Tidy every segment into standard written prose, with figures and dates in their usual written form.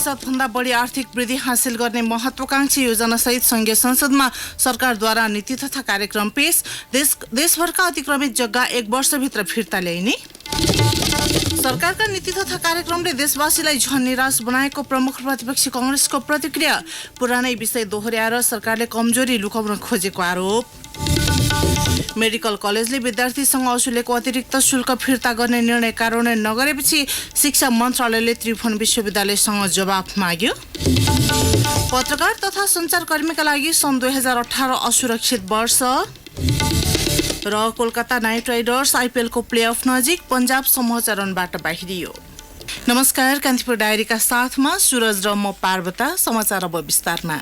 भन्दा बढी आर्थिक वृद्धि हासिल गर्ने महत्वाकांक्षी योजनासहित संघीय संसदमा सरकारद्वारा नीति तथा कार्यक्रम पेश। देशभरका अतिक्रमित जग्गा 1 वर्षभित्र फिर्ता ल्याइने। सरकारका नीति तथा कार्यक्रमले देशवासीलाई झन निराश बनाएको प्रमुख प्रतिपक्षी कांग्रेसको प्रतिक्रिया। पुरानै विषय दोहोर्याएर सरकारले कमजोरी लुकाउन खोजेको आरोप। मेडिकल कलेजले विद्यार्थीसँग असुलेको अतिरिक्त शुल्क फिर्ता गर्ने निर्णय कार्यान्वयन नगरेपछि शिक्षा मन्त्रालयले त्रिभुवन विश्वविद्यालयसँग जवाफ माग्यो। पत्रकार तथा सञ्चारकर्मीका लागि सन् 2018 असुरक्षित वर्ष र कोलकाता नाइट राइडर्स आइपिएलको प्लेअफ नजिक, पन्जाब समूह चरणबाट बाहिरियो। नमस्कार, कान्तिपुर डायरीका साथमा सुरज र म पार्वता। समाचार अब विस्तारमा।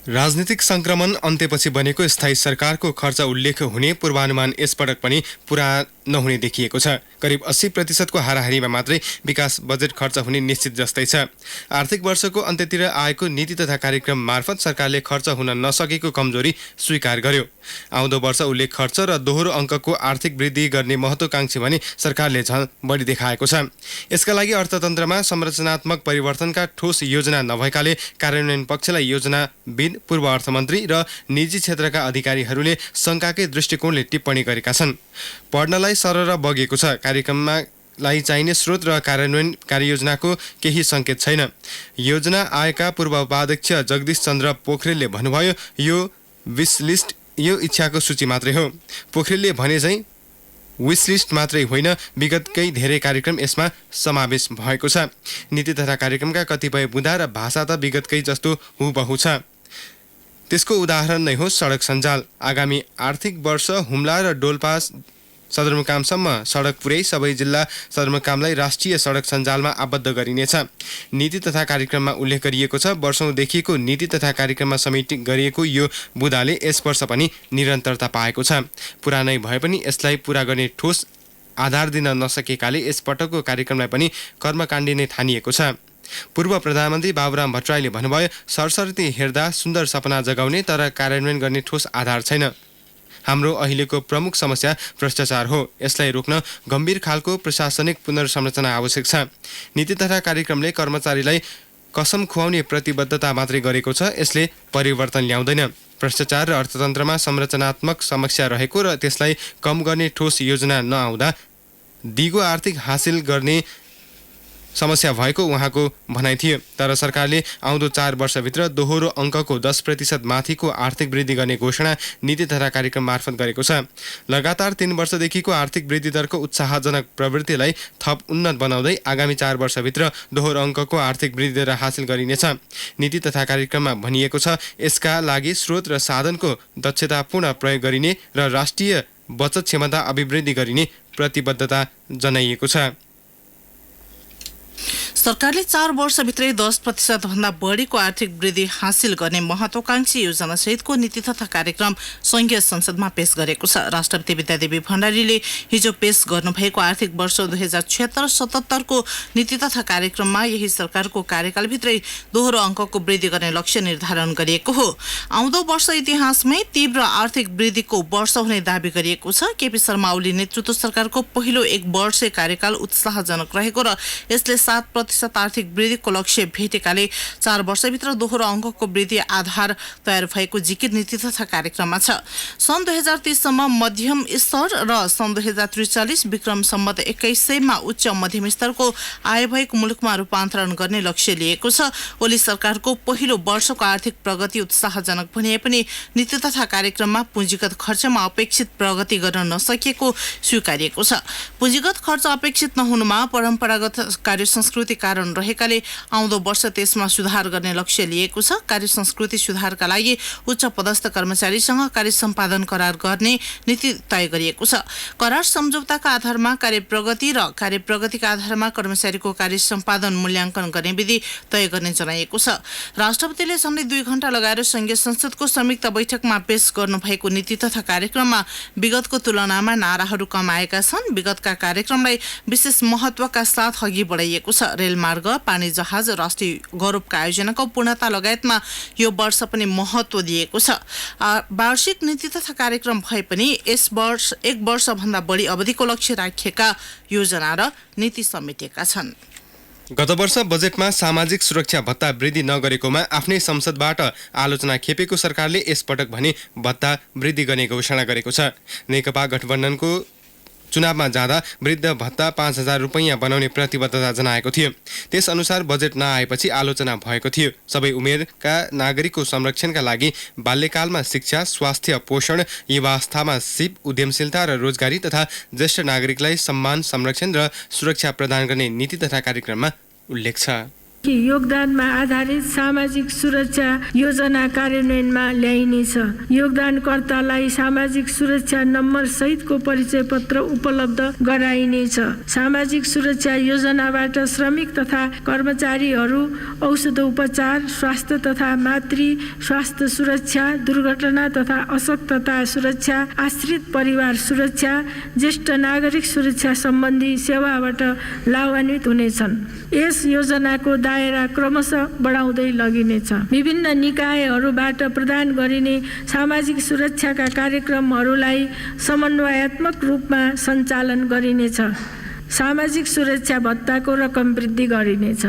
राजनीतिक संक्रमण अन्त्यपछि बनेको स्थायी सरकारको खर्च उल्लेख हुने पूर्वानुमान यसपटक पनि पूरा नहुने देखिएको छ। करिब 80% को हाराहारीमा मात्रै विकास बजेट खर्च हुने निश्चित जस्तै छ। आर्थिक वर्षको अन्त्यतिर आएको नीति तथा कार्यक्रम मार्फत सरकारले खर्च हुन नसकेको कमजोरी स्वीकार गर्यो। आउँदो वर्ष उल्लेख खर्च र दोहोरो अङ्कको आर्थिक वृद्धि गर्ने महत्वाकांक्षी भने सरकारले झन बढी देखाएको छ। यसका लागि अर्थतन्त्रमा संरचनात्मक परिवर्तनका ठोस योजना नभएकाले कार्यान्वयन पक्षलाई योजनाविद, पूर्व अर्थमन्त्री र निजी क्षेत्रका अधिकारीहरूले शङ्काकै दृष्टिकोणले टिप्पणी गरेका छन्। पढ्नलाई सरर बगेको छ। कार्यक्रममा लाई चाहिने स्रोत र कार्यान्वयन कार्ययोजनाको केही सङ्केत छैन। योजना आयोगका पूर्व उपाध्यक्ष जगदीश चन्द्र पोखरेलले भन्नुभयो, यो विश लिस्ट यो इच्छाको सूची मात्रै हो। पोखरेलले भने चाहिँ विश लिस्ट मात्रै होइन, विगतकै धेरै कार्यक्रम यसमा समावेश भएको छ। नीति तथा कार्यक्रमका कतिपय बुँदा र भाषा त विगतकै जस्तो हुबहु छ। त्यसको उदाहरण नै हो सडक सञ्जाल। आगामी आर्थिक वर्ष हुम्ला र डोल्पा सदरमुकामसम्म सडक पुर्याई सबै जिल्ला सदरमुकामलाई राष्ट्रिय सडक सञ्जालमा आबद्ध गरिनेछ। नीति तथा कार्यक्रममा उल्लेख गरिएको छ। वर्षौंदेखिको नीति तथा कार्यक्रममा समेट गरिएको यो बुँदाले यस वर्ष पनि निरन्तरता पाएको छ। पुरानै भए पनि यसलाई पूरा गर्ने ठोस आधार दिन नसकेकाले यस पटकको कार्यक्रमलाई पनि कर्मकाण्डी नै ठानिएको छ। पूर्व प्रधानमन्त्री बाबुराम भट्टराईले भन्नुभयो, सरसर्ती हेर्दा सुन्दर सपना जगाउने तर कार्यान्वयन गर्ने ठोस आधार छैन। हाम्रो अहिलेको प्रमुख समस्या भ्रष्टाचार हो। यसलाई रोक्न गम्भीर खालको प्रशासनिक पुनर्संरचना आवश्यक छ। नीति तथा कार्यक्रमले कर्मचारीलाई कसम खुवाउने प्रतिबद्धता मात्रै गरेको छ। यसले परिवर्तन ल्याउँदैन। भ्रष्टाचार र अर्थतन्त्रमा संरचनात्मक समस्या रहेको र त्यसलाई कम गर्ने ठोस योजना नआउँदा दिगो आर्थिक हासिल गर्ने समस्या भएको उहाँको भनाइ थियो। तर सरकारले आउँदो 4 वर्षभित्र दोहोरो अङ्कको 10% माथिको आर्थिक वृद्धि गर्ने घोषणा नीति तथा कार्यक्रम मार्फत गरेको छ। लगातार 3 वर्षदेखिको आर्थिक वृद्धि दरको उत्साहजनक प्रवृत्तिलाई थप उन्नत बनाउँदै आगामी 4 वर्षभित्र दोहोरो अङ्कको आर्थिक वृद्धि दर हासिल गरिनेछ। नीति तथा कार्यक्रममा भनिएको छ, यसका लागि स्रोत र साधनको दक्षतापूर्ण प्रयोग गरिने र राष्ट्रिय बचत क्षमता अभिवृद्धि गरिने प्रतिबद्धता जनाइएको छ। सरकारले 4 वर्षभित्रै 10% भन्दा बढीको आर्थिक वृद्धि हासिल गर्ने महत्वाकांक्षी योजना सहितको नीति तथा कार्यक्रम संघीय संसदमा पेश गरेको छ। राष्ट्रपति विद्यादेवी भण्डारीले हिजो पेश गर्नुभएको आर्थिक वर्ष 2076-77 को नीति तथा कार्यक्रममा यही सरकारको कार्यकालभित्रै दोहोरो अङ्कको वृद्धि गर्ने लक्ष्य निर्धारण गरिएको हो। आउँदो वर्ष इतिहासमै तीव्र आर्थिक वृद्धिको वर्ष हुने दावी गरिएको छ। केपी शर्मा ओली नेतृत्व सरकारको पहिलो 1 वर्षे कार्यकाल उत्साहजनक रहेको र यसले 7% आर्थिक वृद्धिको लक्ष्य भेटेकाले 4 वर्षभित्र दोहोरो अङ्कको वृद्धि आधार तयार भएको जिकिर नीति तथा कार्यक्रममा छ। सन् 2030 सम्म मध्यम स्तर र सन् 2043 विक्रम सम्वत 2100 मा उच्च मध्यम स्तरको आय भएको मुलुकमा रूपान्तरण गर्ने लक्ष्य लिएको छ। ओली सरकारको पहिलो वर्षको आर्थिक प्रगति उत्साहजनक भने पनि नीति तथा कार्यक्रममा पुँजीगत खर्चमा अपेक्षित प्रगति गर्न नसकेको स्वीकारिएको छ। पुँजीगत खर्च अपेक्षित नहुनुमा परम्परागत कार्य संस्कृति कारण रहेकाले आउँदो वर्ष त्यसमा सुधार गर्ने लक्ष्य लिएको छ। कार्य संस्कृति सुधारका लागि उच्च पदस्थ कर्मचारीसँग कार्य सम्पादन करार गर्ने नीति तय गरिएको छ। करार सम्झौताका आधारमा कार्य प्रगति र कार्य प्रगतिका आधारमा कर्मचारीको कार्य सम्पादन मूल्याङ्कन गर्ने विधि तय गर्ने जनाइएको छ। राष्ट्रपतिले झन्डै 2 घण्टा लगाएर संघीय संसदको संयुक्त बैठकमा पेश गर्नुभएको नीति तथा कार्यक्रममा विगतको तुलनामा नाराहरू कम आएका छन्। विगतका कार्यक्रमलाई विशेष महत्त्वका साथ अघि बढाइएको छ। रेलमार्ग, पानी जहाज, राष्ट्रिय गौरवका आयोजनाको पूर्णता लगायतमा यो वर्ष पनि महत्त्व दिएको छ। वार्षिक नीति तथा कार्यक्रम भए पनि यस वर्ष 1 वर्षभन्दा बढी अवधिको लक्ष्य राखिएका योजना र नीति समेटेका छन्। गत वर्ष बजेटमा सामाजिक सुरक्षा भत्ता वृद्धि नगरेकोमा आफ्नै संसदबाट आलोचना खेपेको सरकारले यसपटक भने भत्ता वृद्धि गर्ने घोषणा गरेको छ। नेकपा गठबन्धनको चुनावमा जाँदा वृद्ध भत्ता 5,000 रुपैयाँ बनाउने प्रतिबद्धता जनाएको थियो। त्यसअनुसार बजेट नआएपछि आलोचना भएको थियो। सबै उमेरका नागरिकको संरक्षणका लागि बाल्यकालमा शिक्षा, स्वास्थ्य, पोषण, युवावस्थामा सिप, उद्यमशीलता र रोजगारी तथा ज्येष्ठ नागरिकलाई सम्मान, संरक्षण र सुरक्षा प्रदान गर्ने नीति तथा कार्यक्रममा उल्लेख छ। योगदानमा आधारित सामाजिक सुरक्षा योजना कार्यान्वयनमा ल्याइनेछ। योगदानकर्तालाई सामाजिक सुरक्षा नम्बर सहितको परिचय पत्र उपलब्ध गराइनेछ। सामाजिक सुरक्षा योजनाबाट श्रमिक तथा कर्मचारीहरू औषध उपचार, स्वास्थ्य तथा मातृ स्वास्थ्य सुरक्षा, दुर्घटना तथा अशक्तता सुरक्षा, आश्रित परिवार सुरक्षा, ज्येष्ठ नागरिक सुरक्षा सम्बन्धी सेवाबाट लाभान्वित हुनेछन्। यस योजनाको दायरा क्रमशः बढाउँदै लगिनेछ। विभिन्न निकायहरूबाट प्रदान गरिने सामाजिक सुरक्षाका कार्यक्रमहरूलाई समन्वयात्मक रूपमा सञ्चालन गरिनेछ। सामाजिक सुरक्षा भत्ताको रकम वृद्धि गरिनेछ।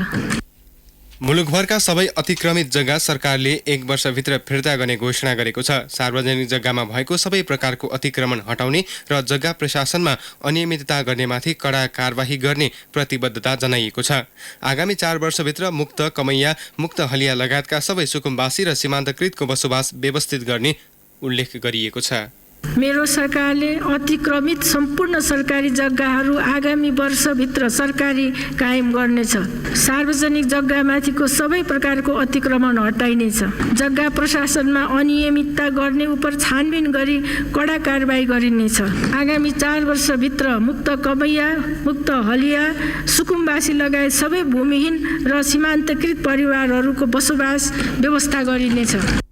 मुलुकभरका सबै अतिक्रमित जग्गा सरकारले 1 वर्षभित्र फिर्ता गर्ने घोषणा गरेको छ। सार्वजनिक जग्गामा भएको सबै प्रकारको अतिक्रमण हटाउने र जग्गा प्रशासनमा अनियमितता गर्नेमाथि कडा कारबाही गर्ने प्रतिबद्धता जनाइएको छ। आगामी 4 वर्षभित्र मुक्त कमैया, मुक्त हलिया लगायतका सबै सुकुम्बासी र सीमान्तकृतको बसोबास व्यवस्थित गर्ने उल्लेख गरिएको छ। मेरो सरकारले अतिक्रमित सम्पूर्ण सरकारी जग्गाहरू आगामी वर्षभित्र सरकारी कायम गर्नेछ। सार्वजनिक जग्गामाथिको सबै प्रकारको अतिक्रमण हटाइनेछ। जग्गा प्रशासनमा अनियमितता गर्ने उप छानबिन गरी कडा कारबाही गरिनेछ। आगामी 4 वर्षभित्र मुक्त कमैया, मुक्त हलिया, सुकुम्बासी लगायत सबै भूमिहीन र सीमान्तकृत परिवारहरूको बसोबास व्यवस्था गरिनेछ।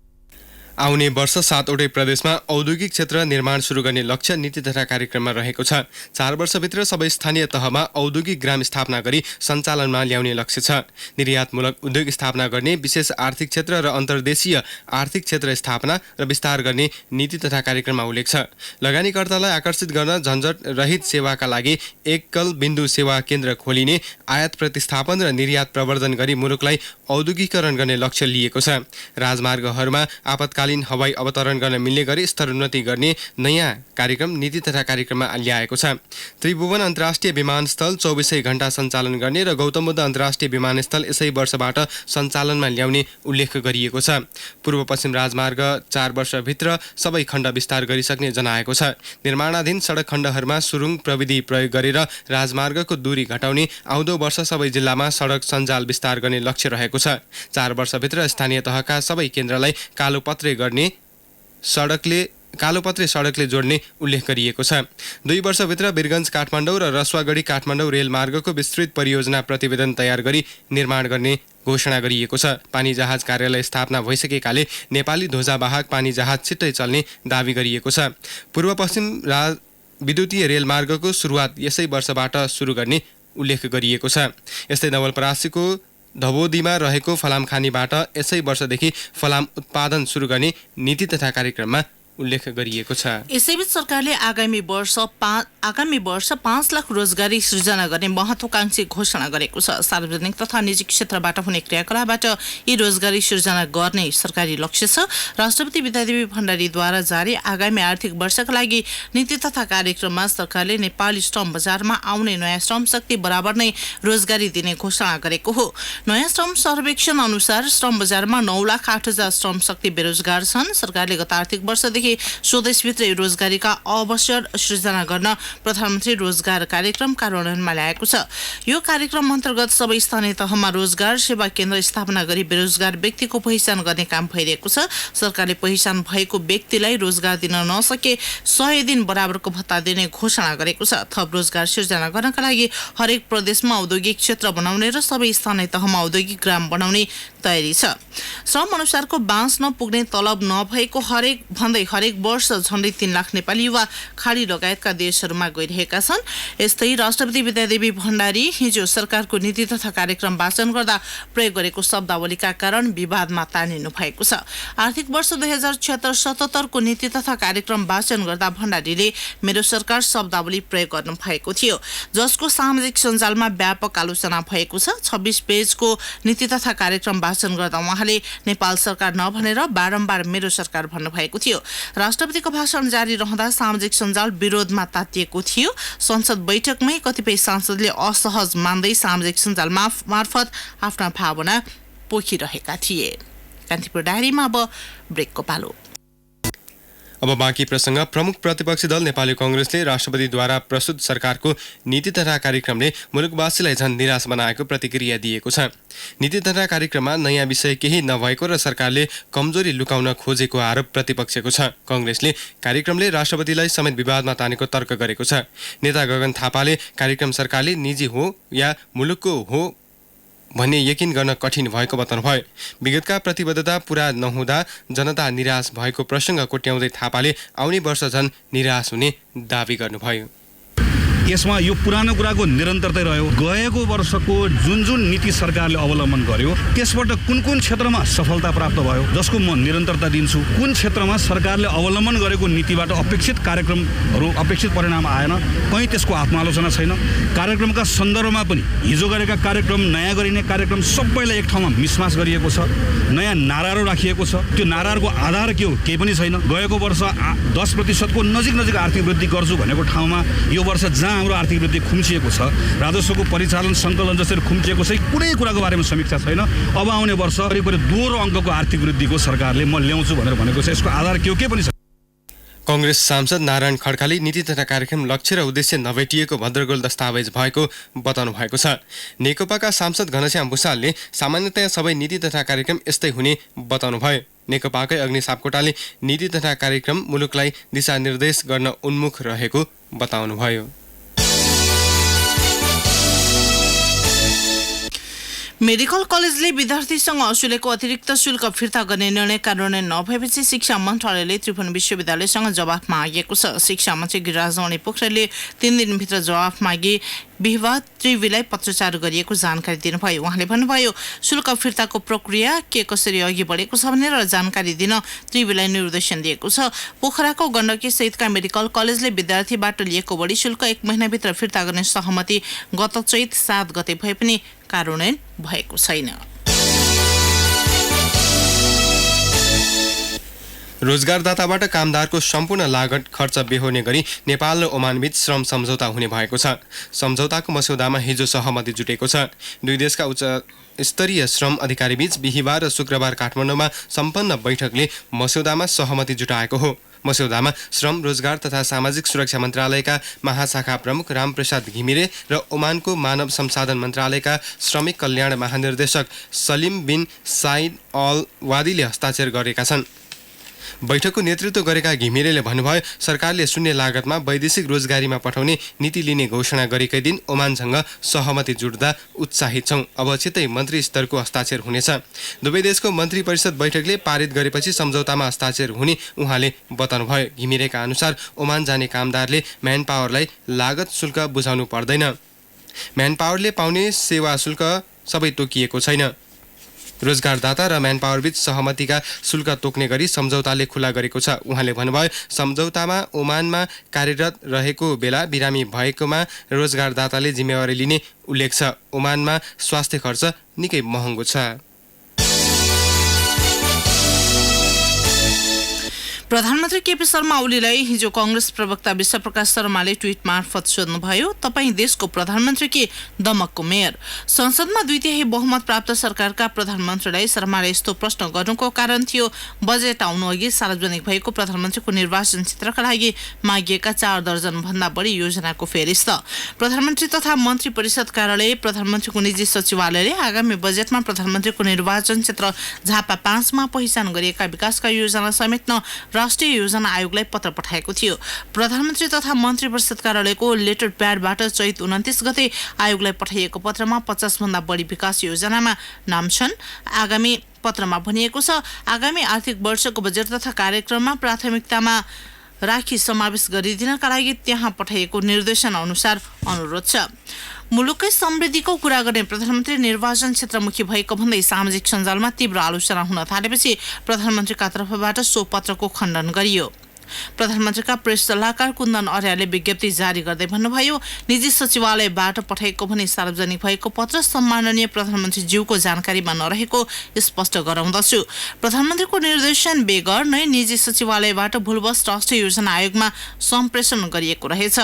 आउने वर्ष 7वटै प्रदेशमा औद्योगिक क्षेत्र निर्माण सुरु गर्ने लक्ष्य नीति तथा कार्यक्रममा रहेको छ। 4 वर्षभित्र सबै स्थानीय तहमा औद्योगिक ग्राम स्थापना गरी सञ्चालनमा ल्याउने लक्ष्य छ। निर्यातमूलक उद्योग स्थापना गर्ने, विशेष आर्थिक क्षेत्र र अन्तर्देशीय आर्थिक क्षेत्र स्थापना र विस्तार गर्ने नीति तथा कार्यक्रममा उल्लेख छ। लगानीकर्तालाई आकर्षित गर्न झन्झट रहित सेवाका लागि एकल बिन्दु सेवा केन्द्र खोलिने, आयात प्रतिस्थापन र निर्यात प्रवर्धन गरी मुलुकलाई औद्योगिकरण गर्ने लक्ष्य लिएको छ। राजमार्गहरूमा आपतकालीन हवाई अवतरण गर्न मिल्ने गरी स्तरोन्नति गर्ने नयाँ कार्यक्रम नीति तथा कार्यक्रममा ल्याएको छ। त्रिभुवन अन्तर्राष्ट्रिय विमानस्थल 24 घण्टा सञ्चालन गर्ने र गौतम बुद्ध अन्तर्राष्ट्रिय विमानस्थल यसै वर्षबाट सञ्चालनमा ल्याउने उल्लेख गरिएको छ। पूर्व पश्चिम राजमार्ग 4 वर्षभित्र सबै खण्ड विस्तार गरिसक्ने जनाएको छ। निर्माणाधीन सडक खण्डहरूमा सुरुङ प्रविधि प्रयोग गरेर राजमार्गको दूरी घटाउने, आउँदो वर्ष सबै जिल्लामा सडक सञ्जाल विस्तार गर्ने लक्ष्य रहेको छ। 4 वर्षभित्र स्थानीय तहका सबै केन्द्रलाई कालोपत्रे सडकले जोड्ने उल्लेख गरिएको छ। 2 वर्षभित्र वीरगञ्ज काठमाडौँ र रसुवागढी काठमाडौँ रेलमार्गको विस्तृत परियोजना प्रतिवेदन तयार गरी निर्माण गर्ने घोषणा गरिएको छ। पानी जहाज कार्यालय स्थापना भइसकेकाले नेपाली ध्वजावाहक पानी जहाज छिट्टै चल्ने दावी गरिएको छ। पूर्व पश्चिम विद्युतीय रेलमार्गको सुरुवात यसै वर्षबाट सुरु गर्ने उल्लेख गरिएको छ। यस्तै नवलपरासीको धबोदीमा रहेको फलामखानीबाट यसै वर्षदेखि फलाम उत्पादन सुरु गर्ने नीति तथा कार्यक्रममा उल्लेख गरिएको छ। यसैबीच सरकारले आगामी वर्ष 5 लाख रोजगारी सृजना गर्ने महत्वाकांक्षी घोषणा गरेको छ। सार्वजनिक तथा निजी क्षेत्रबाट हुने क्रियाकलापबाट यी रोजगारी सृजना गर्ने सरकारी लक्ष्य छ। राष्ट्रपति विद्यादेवी भण्डारीद्वारा जारी आगामी आर्थिक वर्षका लागि नीति तथा कार्यक्रममा सरकारले नेपाली श्रम बजारमा आउने नयाँ श्रम शक्ति बराबर नै रोजगारी दिने घोषणा गरेको हो। नयाँ श्रम सर्वेक्षण अनुसार श्रम बजारमा 9,08,000 श्रम शक्ति बेरोजगार छन्। सरकारले गत आर्थिक वर्षदेखि स्वदेशभित्रै रोजगारीका अवसर सृजना गर्न प्रधानमन्त्री रोजगार कार्यक्रम कार्यान्वयनमा ल्याएको छ। यो कार्यक्रम अन्तर्गत सबै स्थानीय तहमा रोजगार सेवा केन्द्र स्थापना गरी बेरोजगार व्यक्तिको पहिचान गर्ने काम भइरहेको छ। सरकारले पहिचान भएको व्यक्तिलाई रोजगार दिन नसके 100 दिन बराबरको भत्ता दिने घोषणा गरेको छ। थप रोजगार सृजना गर्नका लागि हरेक प्रदेशमा औद्योगिक क्षेत्र बनाउने र सबै स्थानीय तहमा औद्योगिक ग्राम बनाउने तयारी छ। श्रम अनुसारको बाँस नपुग्ने, तलब नभएको भन्दै हरेक वर्ष झण्डै 3 लाख नेपाली युवा खाडी लगायतका देशहरूमा गइरहेका छन्। यस्तै राष्ट्रपति विद्यादेवी भण्डारी हिजो सरकारको नीति तथा कार्यक्रम वाचन गर्दा प्रयोग गरेको शब्दावलीका कारण विवादमा तानिनु भएको छ। आर्थिक वर्ष 2076-77 को नीति तथा कार्यक्रम वाचन गर्दा भण्डारीले मेरो सरकार शब्दावली प्रयोग गर्नु भएको थियो, जसको सामाजिक सञ्जालमा व्यापक आलोचना भएको छ। 26 पेजको नीति तथा कार्यक्रम वाचन गर्दा उहाँले नेपाल सरकार नभनेर बारम्बार मेरो सरकार भन्नुभएको थियो। राष्ट्रपतिको भाषण जारी रहँदा सामाजिक सञ्जाल विरोधमा तातिएको थियो। संसद बैठकमै कतिपय सांसदले असहज मान्दै सामाजिक सञ्जाल मार्फत आफ्ना भावना पोखिरहेका थिए। कान्तिपुर डायरीमा अब ब्रेकको पालो। अब बाँकी प्रसङ्ग। प्रमुख प्रतिपक्षी दल नेपाली कांग्रेसले राष्ट्रपतिद्वारा प्रस्तुत सरकारको नीति तथा कार्यक्रमले मुलुकवासीलाई झन् निराश बनाएको प्रतिक्रिया दिएको छ। नीति तथा कार्यक्रममा नयाँ विषय केही नभएको र सरकारले कमजोरी लुकाउन खोजेको आरोप प्रतिपक्षको छ। कांग्रेसले कार्यक्रमले राष्ट्रपतिलाई समेत विवादमा तानेको तर्क गरेको छ। नेता गगन थापाले कार्यक्रम सरकारले निजी हो या मुलुकको हो भन्ने यकिन गर्न कठिन भएको बताउनुभयो। विगतका प्रतिबद्धता पूरा नहुँदा जनता निराश भएको प्रसङ्ग कोट्याउँदै थापाले आउने वर्ष झन् निराश हुने दावी गर्नुभयो। यसमा यो पुरानो कुराको निरन्तरता रह्यो। गएको वर्षको जुन नीति सरकारले अवलम्बन गर्यो त्यसबाट कुन क्षेत्रमा सफलता प्राप्त भयो जसको म निरन्तरता दिन्छु, कुन क्षेत्रमा सरकारले अवलम्बन गरेको नीतिबाट अपेक्षित कार्यक्रमहरू अपेक्षित परिणाम आएन, कहीँ त्यसको आत्मालोचना छैन। कार्यक्रमका सन्दर्भमा पनि हिजो गरेका कार्यक्रम, नयाँ गरिने कार्यक्रम सबैलाई एक ठाउँमा मिसमास गरिएको छ। नयाँ नाराहरू राखिएको छ। त्यो नाराहरूको आधार के हो? केही पनि छैन। गएको वर्ष 10% नजिक आर्थिक वृद्धि गर्छु भनेको ठाउँमा यो वर्ष जहाँ हाम्रो आर्थिक वृद्धि खुम्चिएको छ, राजस्वको परिचालन सङ्कलन जसरी खुम्चिएको छ, कुनै कुराको बारेमा समीक्षा छैन। अब आउने वर्ष करिब दोहोरो अङ्कको आर्थिक वृद्धिको सरकारले म ल्याउँछु भनेर भनेको छ। यसको आधार के हो? के पनि छैन। कांग्रेस सांसद नारायण खड्काले नीति तथा कार्यक्रम लक्ष्य र उद्देश्य नभेटिएको भद्रगोल दस्तावेज भएको बताउनु भएको छ। नेकपाका सांसद घनश्याम भुसालले सामान्यतया सबै नीति तथा कार्यक्रम यस्तै हुने बताउनु भयो। नेकपाकै अग्नि सापकोटाले नीति तथा कार्यक्रम मुलुकलाई दिशानिर्देश गर्न उन्मुख रहेको बताउनुभयो। मेडिकल कलेजले विद्यार्थीसँग असुलेको अतिरिक्त शुल्क फिर्ता गर्ने निर्णय कार्यान्वयन नभएपछि शिक्षा मन्त्रालयले त्रिभुवन विश्वविद्यालयसँग जवाफ मागेको छ। शिक्षा मन्त्री गिरिराज राणी पोखरेलले 3 दिनभित्र जवाफ मागी बिहिबार त्रिवीलाई पत्रचार गरिएको जानकारी दिनुभयो। उहाँले भन्नुभयो, शुल्क फिर्ताको प्रक्रिया के कसरी अघि बढेको छ भनेर जानकारी दिन त्रिवीलाई निर्देशन दिएको छ। पोखराको गण्डकी सहितका मेडिकल कलेजले विद्यार्थीबाट लिएको बढी शुल्क 1 महिनाभित्र फिर्ता गर्ने सहमति गत चैत 7 गते भए पनि कार्यान्वयन भएको छैन। रोजगारदाताबाट कामदारको सम्पूर्ण लागत खर्च बेहोर्ने गरी नेपाल र ओमानबीच श्रम सम्झौता हुने भएको छ। सम्झौताको मस्यौदामा हिजो सहमति जुटेको छ। दुई देशका उच्च स्तरीय श्रम अधिकारीबीच बिहिबार र शुक्रबार काठमाडौँमा सम्पन्न बैठकले मस्यौदामा सहमति जुटाएको हो। मस्यौदामा श्रम, रोजगार तथा सामाजिक सुरक्षा मन्त्रालयका महाशाखा प्रमुख रामप्रसाद घिमिरे र ओमानको मानव संसाधन मन्त्रालयका श्रमिक कल्याण महानिर्देशक सलिम बिन साइद अल वादीले हस्ताक्षर गरेका छन्। बैठकको नेतृत्व गरेका घिमिरेले भन्नुभयो, सरकारले शून्य लागतमा वैदेशिक रोजगारीमा पठाउने नीति लिने घोषणा गरेकै दिन ओमानसँग सहमति जुट्दा उत्साहित छौँ। अब छिट्टै मन्त्री स्तरको हस्ताक्षर हुनेछ। दुवै देशको मन्त्री परिषद बैठकले पारित गरेपछि सम्झौतामा हस्ताक्षर हुने उहाँले बताउनुभयो। घिमिरेका अनुसार ओमान जाने कामदारले म्यान पावरलाई लागत शुल्क बुझाउनु पर्दैन। म्यान पावरले पाउने सेवा शुल्क सबै तोकिएको छैन। रोजगारदाता र म्यान पावरबीच सहमतिका शुल्क तोक्ने गरी सम्झौताले खुला गरेको छ। उहाँले भन्नुभयो, सम्झौतामा ओमानमा कार्यरत रहेको बेला बिरामी भएकोमा रोजगारदाताले जिम्मेवारी लिने उल्लेख छ। ओमानमा स्वास्थ्य खर्च निकै महँगो छ। प्रधानमन्त्री केपी शर्मा ओलीलाई हिजो कांग्रेस प्रवक्ता विश्वप्रकाश शर्माले ट्विट मार्फत सोध्नुभयो, तपाईँ देशको प्रधानमन्त्री कि दमकको मेयर? संसदमा 2/3 बहुमत प्राप्त सरकारका प्रधानमन्त्रीलाई शर्माले यस्तो प्रश्न गर्नुको कारण थियो बजेट आउनु अघि सार्वजनिक भएको प्रधानमन्त्रीको निर्वाचन क्षेत्रका लागि मागिएका 4 दर्जन भन्दा बढी योजनाको फेरिस्त। प्रधानमन्त्री तथा मन्त्री परिषद कार्यालय, प्रधानमन्त्रीको निजी सचिवालयले आगामी बजेटमा प्रधानमन्त्रीको निर्वाचन क्षेत्र झापा 5 मा पहिचान गरिएका विकासका योजना समेट्न राष्ट्रिय योजना आयोगलाई पत्र पठाएको थियो। प्रधानमन्त्री तथा मन्त्री परिषद कार्यालयको लेटर प्याडबाट चैत 29 गते आयोगलाई पठाइएको पत्रमा 50 भन्दा बढी विकास योजनामा नाम छन्। आगामी श्वेतपत्रमा भनिएको छ आगामी आर्थिक वर्षको बजेट तथा कार्यक्रममा प्राथमिकतामा राखी समावेश गरिदिनका लागि त्यहाँ पठाइएको निर्देशन अनुसार अनुरोध छ। मुलुकै समृद्धिको कुरा गर्ने प्रधानमन्त्री निर्वाचन क्षेत्रमुखी भएको भन्दै सामाजिक सञ्जालमा तीव्र आलोचना हुन थालेपछि प्रधानमन्त्रीका तर्फबाट सो पत्रको खण्डन गरियो। प्रधानमन्त्रीका प्रेस सल्लाहकार कुन्दन अर्यालले विज्ञप्ति जारी गर्दै भन्नुभयो निजी सचिवालयबाट पठाइएको भने सार्वजनिक भएको पत्र सम्माननीय प्रधानमन्त्रीज्यूको जानकारीमा नरहेको स्पष्ट गराउँदछु। प्रधानमन्त्रीको निर्देशन बेगर नै निजी सचिवालयबाट भूलवश राष्ट्रिय योजना आयोगमा सम्प्रेषण गरिएको रहेछ।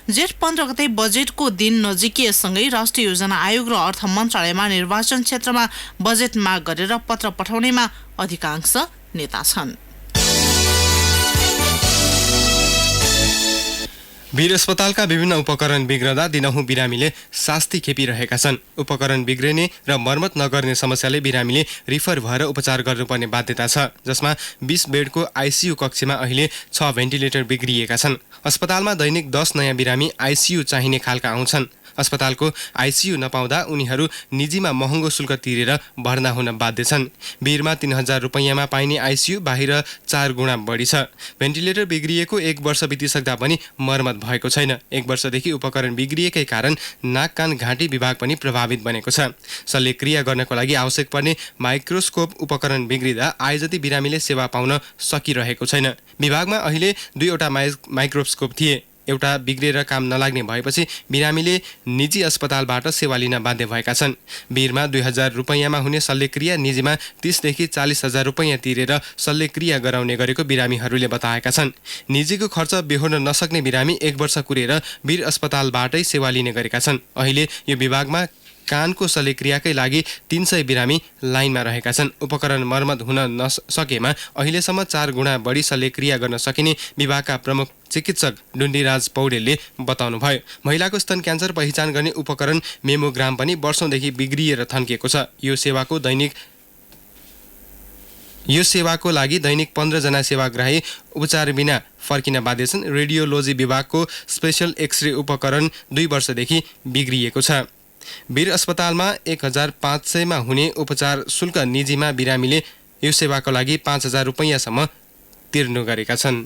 जेठ 15 गते बजेटको दिन नजिकिएसँगै राष्ट्रिय योजना आयोग र अर्थ मन्त्रालयमा निर्वाचन क्षेत्रमा बजेट माग गरेर पत्र पठाउनेमा अधिकांश नेता छन्। वीर अस्पतालका विभिन्न उपकरण बिग्रदा दिनहुँ बिरामीले शास्ति खेपिरहेका छन्। उपकरण बिग्रिने र मर्मत नगर्ने समस्याले बिरामीले रिफर भएर उपचार गर्नुपर्ने बाध्यता छ, जसमा 20 बेडको आइसियु कक्षमा अहिले 6 भेन्टिलेटर बिग्रिएका छन्। अस्पतालमा दैनिक 10 नयाँ बिरामी आइसियु चाहिने खालका आउँछन्। अस्पतालको आइसियु नपाउँदा उनीहरू निजीमा महँगो शुल्क तिरेर भर्ना हुन बाध्य छन्। वीरमा 3000 रुपैयाँमा पाइने आइसियु बाहिर 4 गुणा बढी छ। भेन्टिलेटर बिग्रिएको 1 वर्ष बितिसक्दा पनि मर्मत भएको छैन। 1 वर्षदेखि उपकरण बिग्रिएकै कारण नाक कान घाँटी विभाग पनि प्रभावित बनेको छ। शल्यक्रिया गर्नको लागि आवश्यक पर्ने माइक्रोस्कोप उपकरण बिग्रिँदा आए जति बिरामीले सेवा पाउन सकिरहेको छैन। विभागमा अहिले 2वटा माइक्रोस्कोप थिए। एउटा बिग्रेर काम नलाग्ने भएपछि बिरामीले निजी अस्पतालबाट सेवा लिन बाध्य भएका छन्। वीरमा 2000 रुपैयाँमा हुने शल्यक्रिया निजीमा 30 देखि 40,000 रुपैयाँ तिरेर शल्यक्रिया गराउने गरेको बिरामीहरूले बताएका छन्। निजीको खर्च बेहोर्न नसक्ने बिरामी 1 वर्ष कुरेर वीर अस्पतालबाटै सेवा लिने गरेका छन्। अहिले यो विभागमा कानको शल्यक्रियाकै लागि 300 बिरामी लाइनमा रहेका छन्। उपकरण मर्मत हुन नसकेमा अहिलेसम्म 4 गुणा बढी शल्यक्रिया गर्न सकिने विभागका प्रमुख चिकित्सक डुन्डीराज पौडेलले बताउनुभयो। महिलाको स्तन क्यान्सर पहिचान गर्ने उपकरण मेमोग्राम पनि वर्षौंदेखि बिग्रिएर थन्किएको छ। यो सेवाको लागि दैनिक 15 जना सेवाग्राही उपचार बिना फर्किन बाध्य छन्। रेडियोलोजी विभागको स्पेशल एक्सरे उपकरण 2 वर्षदेखि बिग्रिएको छ। वीर अस्पतालमा 1500 हुने उपचार शुल्क निजीमा बिरामीले यो सेवाको लागि 5000 रुपैयाँसम्म तिर्नु गरेका छन्।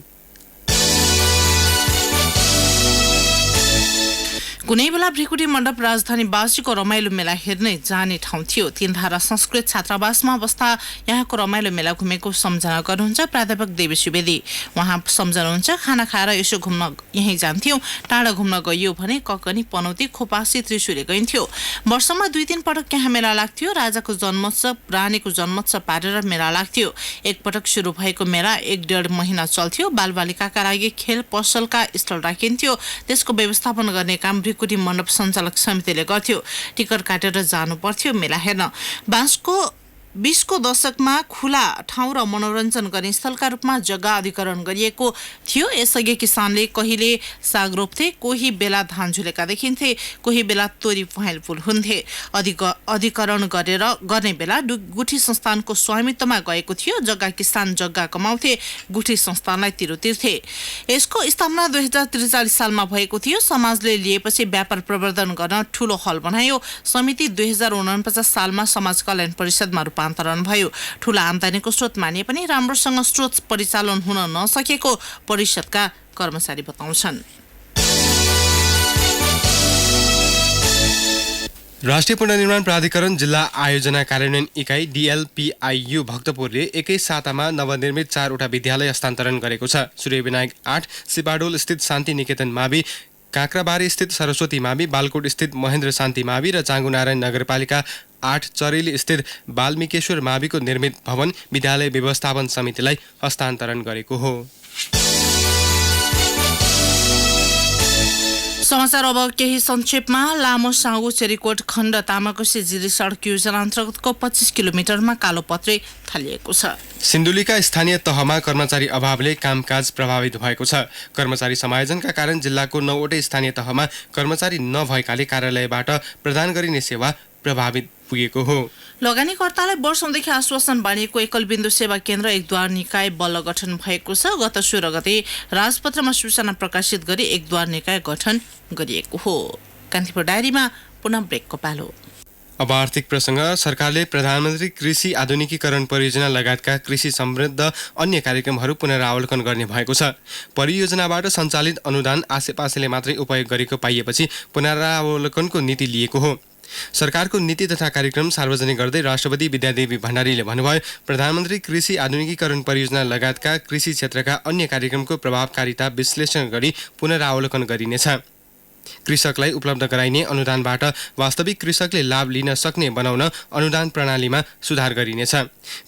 कुनै बेला भ्रिकुटी मण्डप राजधानीवासीको रमाइलो मेला हेर्ने जाने ठाउँ थियो। तीनधारा संस्कृत छात्रावासमा बस्दा यहाँको रमाइलो मेला घुमेको सम्झना गर्नुहुन्छ प्राध्यापक देवी सुवेदी। उहाँ सम्झनुहुन्छ खाना खाएर यसो घुम्न यहीँ जान्थ्यौँ। टाढा घुम्न गइयो भने ककनी, पनौती, खोपासी, त्रिशुली गइन्थ्यो। वर्षमा 2-3 पटक यहाँ मेला लाग्थ्यो। राजाको जन्मोत्सव, रानीको जन्मोत्सव पारेर मेला लाग्थ्यो। एकपटक सुरु भएको मेला 1-1.5 महिना चल्थ्यो। बालबालिकाका लागि खेल पसलका स्टल राखिन्थ्यो। त्यसको व्यवस्थापन गर्ने काम कुटी मण्डप सञ्चालक समितिले गर्थ्यो। टिकट काटेर जानु पर्थ्यो मेला हेर्न। 20को दशकमा खुला ठाउँ र मनोरञ्जन गर्ने स्थलका रूपमा जग्गा अधिग्रहण गरिएको थियो। यसअघि किसानले कहिले साग रोप्थे, कोही बेला धान झुलेका देखिन्थे, कोही बेला तोरी पहेँलपुल हुन्थे। अधिग्रहण गर्ने बेला गुठी संस्थानको स्वामित्वमा गएको थियो। जग्गा किसान जग्गा कमाउँथे, गुठी संस्थानलाई तिरो तिर्थे। यसको स्थापना 2043 सालमा भएको थियो। समाजले लिएपछि व्यापार प्रवर्धन गर्न ठूलो हल बनायो। समिति 2049 सालमा समाज कल्याण परिषदमा रूपान्तरण भयो। ठूला आम्दानीको स्रोत मानिए पनि राम्रोसँग स्रोत परिचालन हुन नसकेको परिषदका कर्मचारी बताउँछन्। राष्ट्रिय पुनर्निर्माण प्राधिकरण जिल्ला आयोजना कार्यान्वयन इकाइ DLPIU भक्तपुरले एकै सातामा नवनिर्मित 4वटा विद्यालय हस्तान्तरण गरेको छ। सूर्यविनायक 8, सिपाडोल स्थित शान्ति निकेतन मावि, काँक्राबारी स्थित सरस्वती मावि, बालकोट स्थित महेन्द्र शान्ति मावि र चाँगुनारायण नगरपालिका 8 चरेली स्थित वाल्मीकेश्वर माविको निर्मित भवन विद्यालय व्यवस्थापन समितिलाई हस्तान्तरण गरेको हो। समाचार अब केही संक्षेपमा। लामो साँगो चेरीकोट खण्ड तामाकोशी जिरी सडक योजना अन्तर्गतको 25 किलोमिटरमा कालोपत्रे थालिएको छ। सिन्धुलीका स्थानीय तहमा कर्मचारी अभावले कामकाज प्रभावित भएको छ। कर्मचारी समायोजनका कारण जिल्लाको 9वटै स्थानीय तहमा कर्मचारी नभएकाले कार्यालयबाट प्रदान गरिने सेवा प्रभावित पुगेको हो। लगानीकर्तालाई वर्षौंदेखि आश्वासन बाँडिएको एकल बिन्दु सेवा केन्द्र एकद्वार निकाय बल्ल गठन भएको छ। गत 16 गते राजपत्रमा सूचना प्रकाशित गरी एकद्वार निकाय गठन गरिएको हो। कान्तिपुर डायरीमा पुनः ब्रेकको पालो। अब आर्थिक प्रसङ्ग। सरकारले प्रधानमन्त्री कृषि आधुनिकीकरण परियोजना लगायतका कृषि समृद्ध अन्य कार्यक्रमहरू पुनरावलोकन गर्ने भएको छ। परियोजनाबाट सञ्चालित अनुदान आसेपासेले मात्रै उपयोग गरेको पाइएपछि पुनरावलोकनको नीति लिएको हो। सरकारको नीति तथा कार्यक्रम सार्वजनिक गर्दै राष्ट्रपति विद्यादेवी भण्डारीले भन्नुभयो, प्रधानमन्त्री कृषि आधुनिकीकरण परियोजना लगायतका कृषि क्षेत्रका अन्य कार्यक्रमको प्रभावकारिता विश्लेषण गरी पुनरावलोकन गरिनेछ। कृषकलाई उपलब्ध गराइने अनुदानबाट वास्तविक कृषकले लाभ लिन सक्ने बनाउन अनुदान प्रणालीमा सुधार गरिनेछ।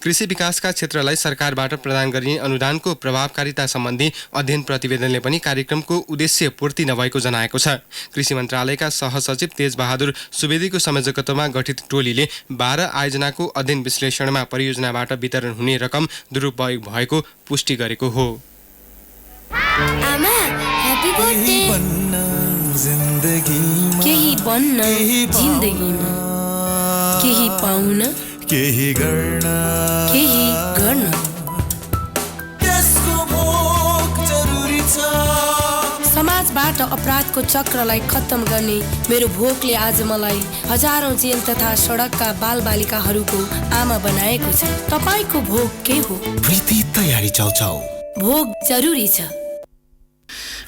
कृषि विकासका क्षेत्रलाई सरकारबाट प्रदान गरिने अनुदानको प्रभावकारिता सम्बन्धी अध्ययन प्रतिवेदनले पनि कार्यक्रमको उद्देश्य पूर्ति नभएको जनाएको छ। कृषि मन्त्रालयका सहसचिव तेजबहादुर सुवेदीको संयोजकत्वमा गठित टोलीले 12 आयोजनाको अध्ययन विश्लेषणमा परियोजनाबाट वितरण हुने रकम दुरुपयोग भएको पुष्टि गरेको हो। आमा, ह्यापी बर्थडे। केही बन्न जिन्दगीमा, केही पाउन, केही गर्न त्यसको भोग जरुरी छ। समाजबाट अपराधको चक्रलाई खत्तम गर्ने मेरो भोकले आज मलाई हजारौं जेल तथा सडकका बालबालिकाहरूको आमा बनाएको छ। तपाईको भोग के हो? प्रीति तयारी चाउचाउ। भोग जरुरी छ।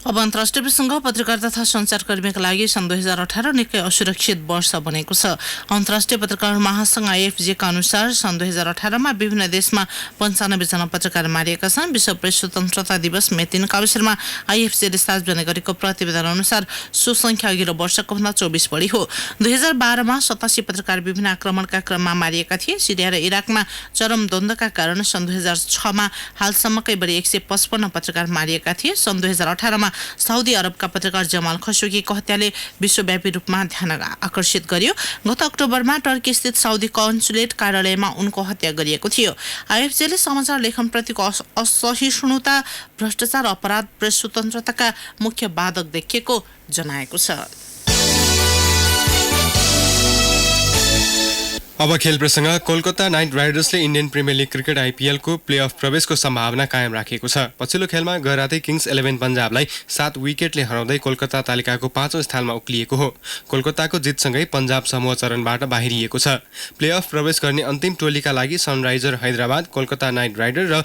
अब अन्तर्राष्ट्रिय प्रसङ्ग। पत्रकार तथा सञ्चारकर्मीका लागि सन् 2018 निकै असुरक्षित वर्ष बनेको छ। अन्तर्राष्ट्रिय पत्रकार महासङ्घ IFJ का अनुसार सन् 2018 मा विभिन्न देशमा 95 जना पत्रकार मारिएका छन्। विश्व प्रेस स्वतन्त्रता दिवस मे 3 का अवसरमा IFJ ले सार्वजनिक गरेको प्रतिवेदन अनुसार सो सङ्ख्या अघिल्लो वर्षको भन्दा 24 बढी हो। 2012 मा 87 पत्रकार विभिन्न आक्रमणका क्रममा मारिएका थिए। सिरिया र इराकमा चरम द्वन्द्वका कारण सन् 2006 मा हालसम्मकै बढी 155 पत्रकार मारिएका थिए। सन् 2018 मा साउदी अरबका पत्रकार जमाल खशोगीको हत्याले विश्वव्यापी रूपमा ध्यान आकर्षित गर्यो। गत अक्टोबरमा टर्की स्थित साउदी कन्सुलेट कार्यालयमा उनको हत्या गरिएको थियो। IFJ ले समाचार लेखनप्रतिको असहिष्णुता, भ्रष्टाचार, अपराध प्रेस स्वतन्त्रताका मुख्य बाधक देखिएको जनाएको छ। अब खेल प्रसङ्ग। कोलकाता नाइट राइडर्सले Indian Premier League cricket IPL को प्लेअफ प्रवेशको सम्भावना कायम राखेको छ। पछिल्लो खेलमा गए रातै किङ्स 11 पन्जाबलाई 7 विकेटले हराउँदै कोलकाता तालिकाको 5औं स्थानमा उक्लिएको हो। कोलकाताको जितसँगै पन्जाब समूह चरणबाट बाहिरिएको छ। प्लेअफ प्रवेश गर्ने अन्तिम टोलीका लागि Sunriser Hyderabad, Kolkata Knight Rider र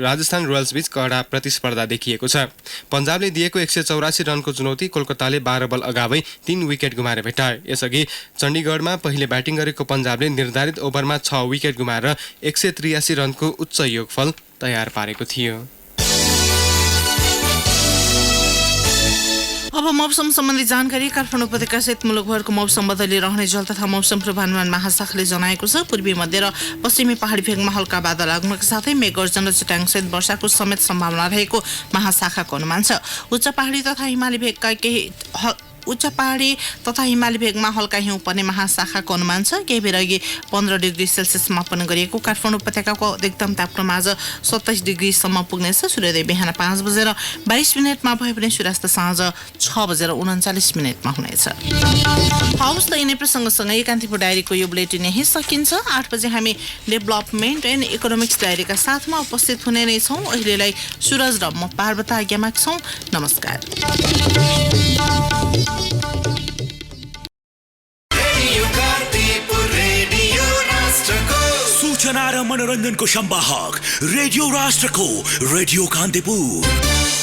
राजस्थान रोयल्स बीच कडा प्रतिस्पर्धा देखिएको छ। पन्जाबले दिएको 184 रनको चुनौती कोलकाताले 12 बल अगावै 3 विकेट गुमाएर भेटायो। यसअघि चण्डीगढमा पहिले ब्याटिङ गरेको पन्जाबले निर्धारित ओभरमा 6 विकेट गुमाएर 183 रनको उच्च योगफल तयार पारेको थियो। अब मौसम सम्बन्धी जानकारी। काठमाडौँ उपत्यका सहित मुलुकभरको मौसम बदली रहने जल तथा मौसम पूर्वानुमान महाशाखाले जनाएको छ। पूर्वी मध्य र पश्चिमी पहाडी भेगमा हल्का बादल आउनुका साथै मेघगर्जन र चट्याङसहित वर्षाको समेत सम्भावना रहेको महाशाखाको अनुमान छ। उच्च पहाडी तथा हिमाली भेगमा हल्का हिउँ पर्ने महाशाखाको अनुमान छ। केही बेर अघि 15 डिग्री सेल्सियस मापन गरिएको काठमाडौँ उपत्यकाको अधिकतम तापक्रम आज 27 डिग्रीसम्म पुग्नेछ। सूर्योदय बिहान 5:22 भए पनि सूर्यास्त साँझ 6:39 हुनेछ। हवस् त यिनै प्रसङ्गसँगै कान्तिपुर डायरीको यो बुलेटिन यही सकिन्छ। 8 बजे हामी डेभलपमेन्ट एन्ड इकोनोमिक्स डायरीका साथमा उपस्थित हुने नै छौँ। अहिलेलाई सुरज र म पार्वता आज्ञामा छौँ। नमस्कार। सूचना र मनोरञ्जनको सम्वाहक रेडियो राष्ट्रको रेडियो कान्तिपुर।